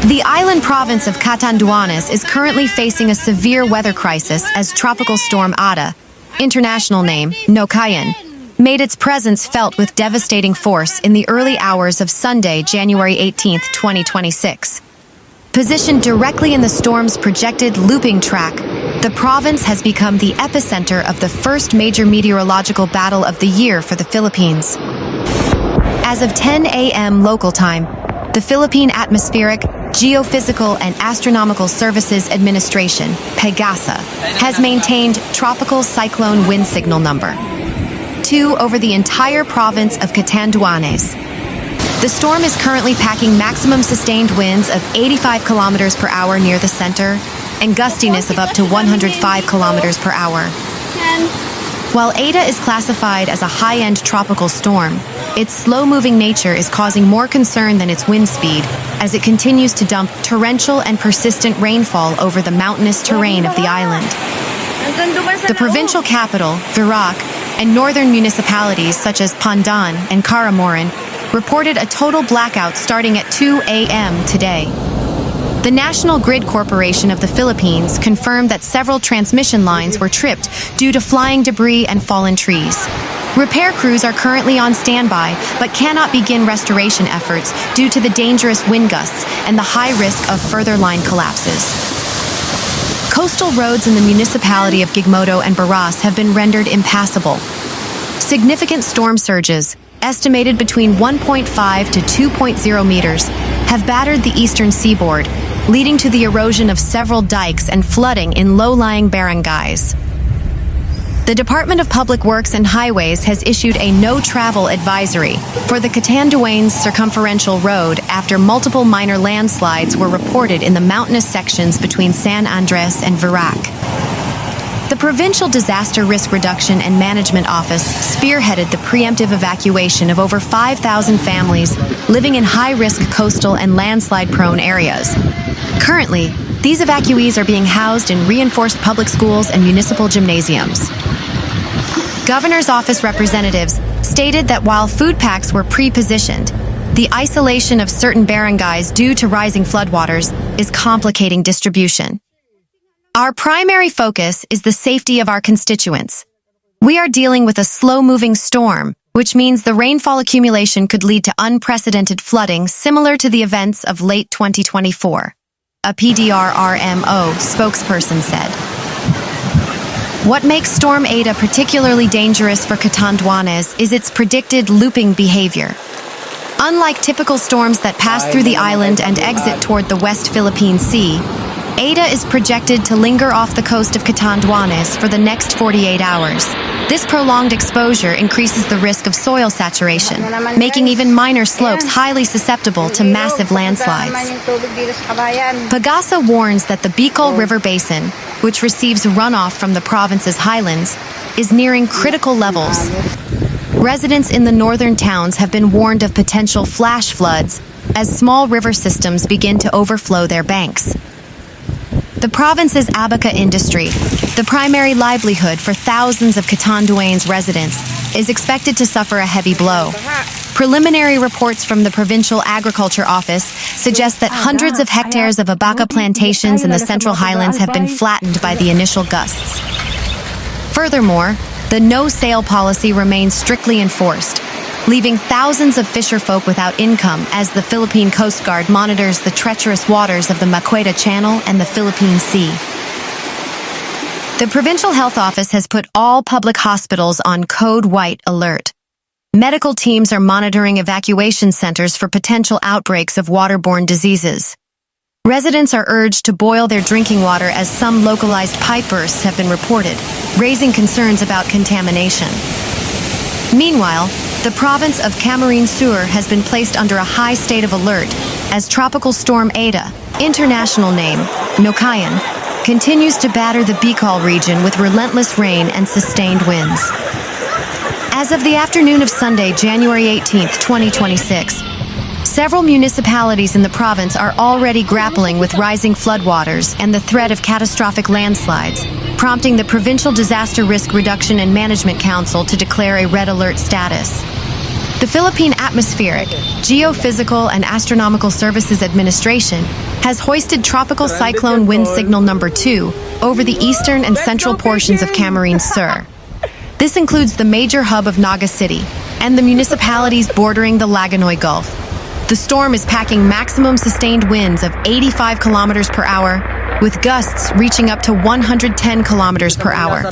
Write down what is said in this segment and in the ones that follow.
The island province of Catanduanes is currently facing a severe weather crisis as Tropical Storm Ada, international name Nokaen, made its presence felt with devastating force in the early hours of Sunday, January 18, 2026. Positioned directly in the storm's projected looping track, the province has become the epicenter of the first major meteorological battle of the year for the Philippines. As of 10 a.m. local time, the Philippine Atmospheric, Geophysical and Astronomical Services Administration, PAGASA, has maintained tropical cyclone wind signal number 2 over the entire province of Catanduanes. The storm is currently packing maximum sustained winds of 85 kilometers per hour near the center and gustiness of up to 105 kilometers per hour. While Ada is classified as a high-end tropical storm, its slow-moving nature is causing more concern than its wind speed as it continues to dump torrential and persistent rainfall over the mountainous terrain of the island. The provincial capital, Virac, and northern municipalities such as Pandan and Camarines reported a total blackout starting at 2 a.m. today. The National Grid Corporation of the Philippines confirmed that several transmission lines were tripped due to flying debris and fallen trees. Repair crews are currently on standby but cannot begin restoration efforts due to the dangerous wind gusts and the high risk of further line collapses. Coastal roads in the municipality of Gigmoto and Baras have been rendered impassable. Significant storm surges, estimated between 1.5 to 2.0 meters, have battered the eastern seaboard, leading to the erosion of several dikes and flooding in low-lying barangays. The Department of Public Works and Highways has issued a no-travel advisory for the Catanduanes circumferential road after multiple minor landslides were reported in the mountainous sections between San Andres and Virac. The Provincial Disaster Risk Reduction and Management Office spearheaded the preemptive evacuation of over 5,000 families living in high-risk coastal and landslide-prone areas. Currently, these evacuees are being housed in reinforced public schools and municipal gymnasiums. Governor's office representatives stated that while food packs were pre-positioned, the isolation of certain barangays due to rising floodwaters is complicating distribution. Our primary focus is the safety of our constituents. We are dealing with a slow-moving storm, which means the rainfall accumulation could lead to unprecedented flooding similar to the events of late 2024, a PDRRMO spokesperson said. What makes Storm Ada particularly dangerous for Catanduanes is its predicted looping behavior. Unlike typical storms that pass through the island and exit toward the West Philippine Sea, Ada is projected to linger off the coast of Catanduanes for the next 48 hours. This prolonged exposure increases the risk of soil saturation, making even minor slopes highly susceptible to massive landslides. PAGASA warns that the Bicol River Basin, which receives runoff from the province's highlands, is nearing critical levels. Residents in the northern towns have been warned of potential flash floods as small river systems begin to overflow their banks. The province's abaca industry, the primary livelihood for thousands of Catanduanes residents, is expected to suffer a heavy blow. Preliminary reports from the Provincial Agriculture Office suggest that hundreds of hectares of abaca plantations in the Central Highlands have been flattened by the initial gusts. Furthermore, the no-sale policy remains strictly enforced, leaving thousands of fisherfolk without income as the Philippine Coast Guard monitors the treacherous waters of the Maqueda Channel and the Philippine Sea. The Provincial Health Office has put all public hospitals on Code White alert. Medical teams are monitoring evacuation centers for potential outbreaks of water-borne diseases. Residents are urged to boil their drinking water as some localized pipe bursts have been reported, raising concerns about contamination. Meanwhile, the province of Camarines Sur has been placed under a high state of alert as Tropical Storm Ada, international name Nokaen, continues to batter the Bicol region with relentless rain and sustained winds. As of the afternoon of Sunday, January 18, 2026, several municipalities in the province are already grappling with rising floodwaters and the threat of catastrophic landslides, prompting the Provincial Disaster Risk Reduction and Management Council to declare a red alert status. The Philippine Atmospheric, Geophysical and Astronomical Services Administration has hoisted tropical cyclone wind signal number 2 over the eastern and central portions of Camarines Sur. This includes the major hub of Naga City and the municipalities bordering the Laganoy Gulf. The storm is packing maximum sustained winds of 85 kilometers per hour, with gusts reaching up to 110 kilometers per hour.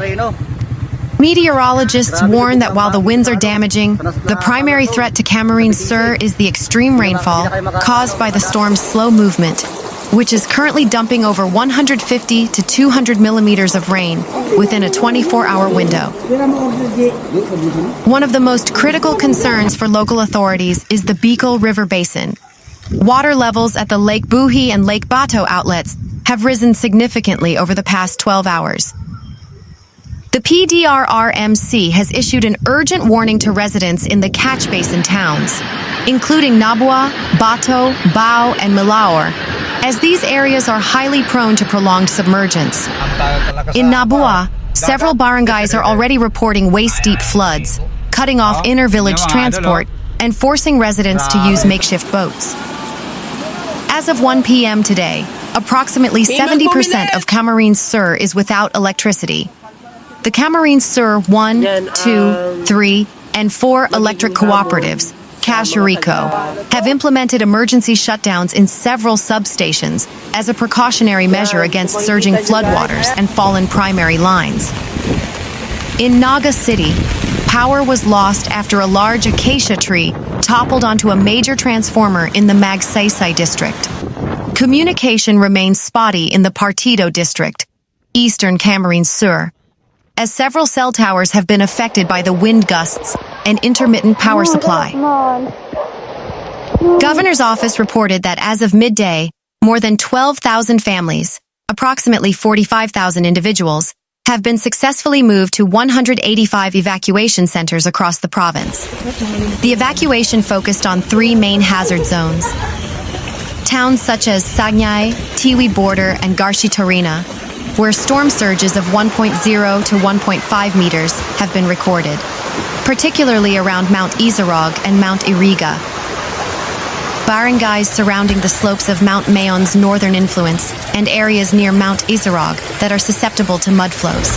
Meteorologists warn that while the winds are damaging, the primary threat to Camarines Sur is the extreme rainfall caused by the storm's slow movement, which is currently dumping over 150 to 200 millimeters of rain within a 24-hour window. One of the most critical concerns for local authorities is the Bicol River Basin. Water levels at the Lake Buhi and Lake Bato outlets have risen significantly over the past 12 hours. The PDRRMC has issued an urgent warning to residents in the catch basin towns, including Nabua, Bato, Bao, and Milaor, as these areas are highly prone to prolonged submergence. In Nabua, several barangays are already reporting waist-deep floods, cutting off inter-village transport and forcing residents to use makeshift boats. As of 1 p.m. today, approximately 70% of Camarines Sur is without electricity. The Camarines Sur 1, 2, 3, and 4 electric cooperatives, Garchitorena, have implemented emergency shutdowns in several substations as a precautionary measure against surging floodwaters and fallen primary lines. In Naga City, power was lost after a large acacia tree toppled onto a major transformer in the Magsaysay district. Communication remains spotty in the Partido district, eastern Camarines Sur, as several cell towers have been affected by the wind gusts and intermittent power supply. Governor's office reported that as of midday, more than 12,000 families, approximately 45,000 individuals, have been successfully moved to 185 evacuation centers across the province. The evacuation focused on 3 main hazard zones. Towns such as Sagñay, Tiwi border, and Garchitorena, where storm surges of 1.0 to 1.5 meters have been recorded, particularly around Mount Isarog and Mount Iriga. Barangays surrounding the slopes of Mount Mayon's northern influence and areas near Mount Isarog that are susceptible to mud flows.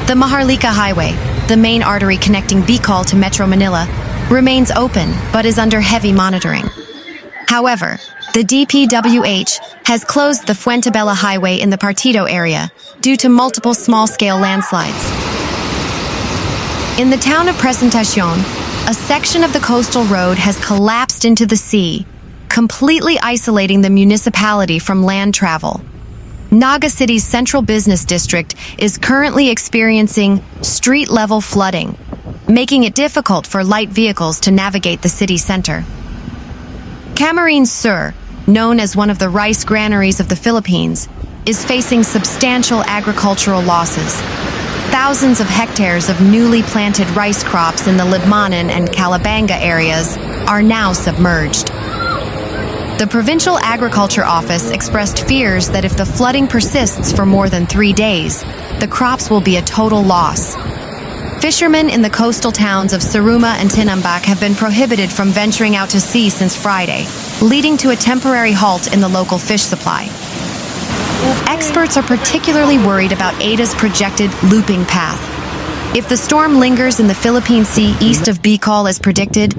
The Maharlika Highway, the main artery connecting Bicol to Metro Manila, remains open but is under heavy monitoring. However, the DPWH has closed the Fuentebella Highway in the Partido area due to multiple small-scale landslides. In the town of Presentacion, a section of the coastal road has collapsed into the sea, completely isolating the municipality from land travel. Naga City's central business district is currently experiencing street-level flooding, making it difficult for light vehicles to navigate the city center. Camarines Sur, known as one of the rice granaries of the Philippines, is facing substantial agricultural losses. Thousands of hectares of newly planted rice crops in the Libmanan and Calabanga areas are now submerged. The Provincial Agriculture Office expressed fears that if the flooding persists for more than 3 days, the crops will be a total loss. Fishermen in the coastal towns of Saruma and Tinambak have been prohibited from venturing out to sea since Friday, leading to a temporary halt in the local fish supply. Experts are particularly worried about Ada's projected looping path. If the storm lingers in the Philippine Sea east of Bicol as predicted,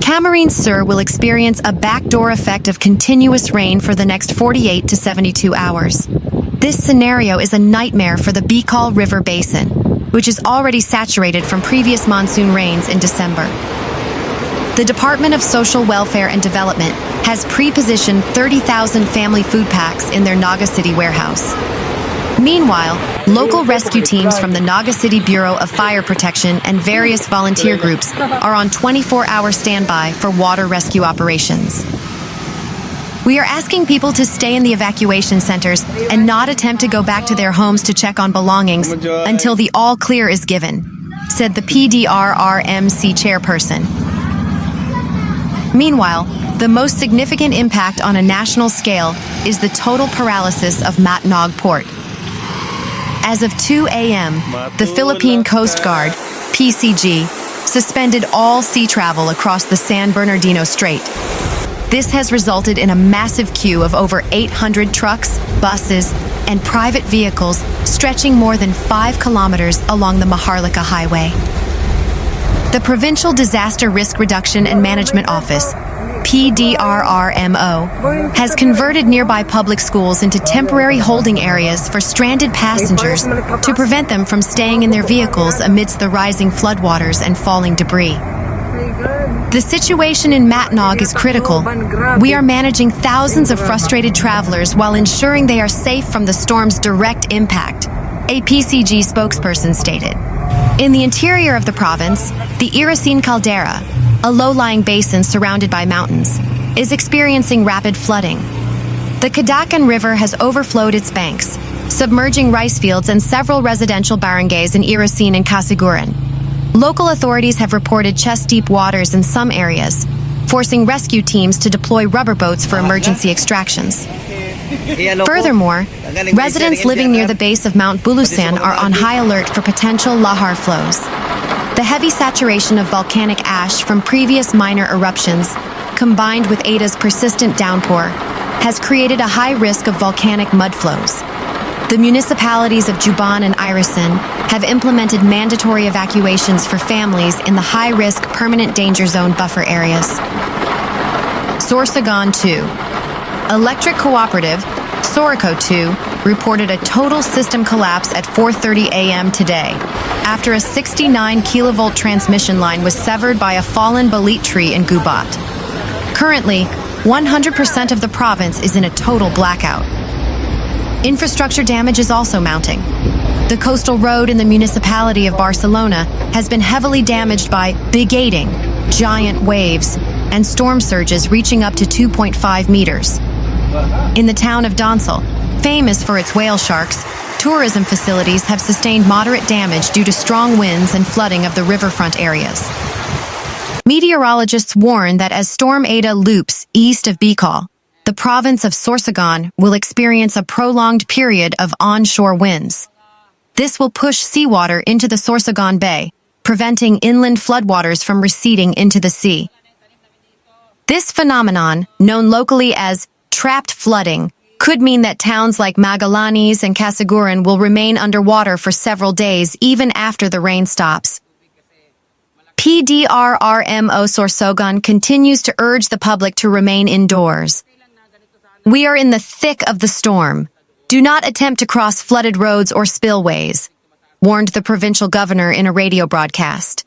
Camarines Sur will experience a backdoor effect of continuous rain for the next 48 to 72 hours. This scenario is a nightmare for the Bicol River Basin, which is already saturated from previous monsoon rains in December. The Department of Social Welfare and Development has pre-positioned 30,000 family food packs in their Naga City warehouse. Meanwhile, local rescue teams from the Naga City Bureau of Fire Protection and various volunteer groups are on 24-hour standby for water rescue operations. We are asking people to stay in the evacuation centers and not attempt to go back to their homes to check on belongings until the all clear is given, said the PDRRMC chairperson. Meanwhile, the most significant impact on a national scale is the total paralysis of Matnog Port. As of 2 a.m., the Philippine Coast Guard, PCG, suspended all sea travel across the San Bernardino Strait. This has resulted in a massive queue of over 800 trucks, buses, and private vehicles stretching more than 5 kilometers along the Maharlika Highway. The Provincial Disaster Risk Reduction and Management Office, PDRRMO, has converted nearby public schools into temporary holding areas for stranded passengers to prevent them from staying in their vehicles amidst the rising floodwaters and falling debris. The situation in Matnog is critical. We are managing thousands of frustrated travelers while ensuring they are safe from the storm's direct impact, a PCG spokesperson stated. In the interior of the province, the Erosion caldera, a low-lying basin surrounded by mountains, is experiencing rapid flooding. The Catanduanes River has overflowed its banks, submerging rice fields and several residential barangays in Erosion and Casiguran. Local authorities have reported chest-deep waters in some areas, forcing rescue teams to deploy rubber boats for emergency extractions. Furthermore, residents living near the base of Mount Bulusan are on high alert for potential lahar flows. The heavy saturation of volcanic ash from previous minor eruptions, combined with Ada's persistent downpour, has created a high risk of volcanic mud flows. The municipalities of Juban and Irisan have implemented mandatory evacuations for families in the high-risk permanent danger zone buffer areas. Sorsogon 2. Electric cooperative, Sorico 2, reported a total system collapse at 4:30 a.m. today, after a 69 kilovolt transmission line was severed by a fallen balit tree in Gubat. Currently, 100% of the province is in a total blackout. Infrastructure damage is also mounting. The coastal road in the municipality of Barcelona has been heavily damaged by bigating, giant waves, and storm surges reaching up to 2.5 meters. In the town of Donsel, famous for its whale sharks, tourism facilities have sustained moderate damage due to strong winds and flooding of the riverfront areas. Meteorologists warn that as Storm Ada loops east of Bicol, the province of Sorsogon will experience a prolonged period of onshore winds. This will push seawater into the Sorsogon Bay, preventing inland floodwaters from receding into the sea. This phenomenon, known locally as trapped flooding, could mean that towns like Magallanes and Casiguran will remain underwater for several days even after the rain stops. PDRRMO Sorsogon continues to urge the public to remain indoors. We are in the thick of the storm. Do not attempt to cross flooded roads or spillways, warned the provincial governor in a radio broadcast.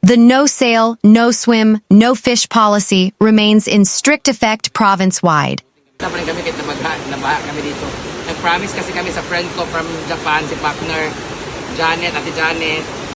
The no sail, no swim, no fish policy remains in strict effect province-wide. Kami kahit nabaha kami dito. Nag-promise kasi kami sa friend ko from Japan, si partner Janet, Ate Janet,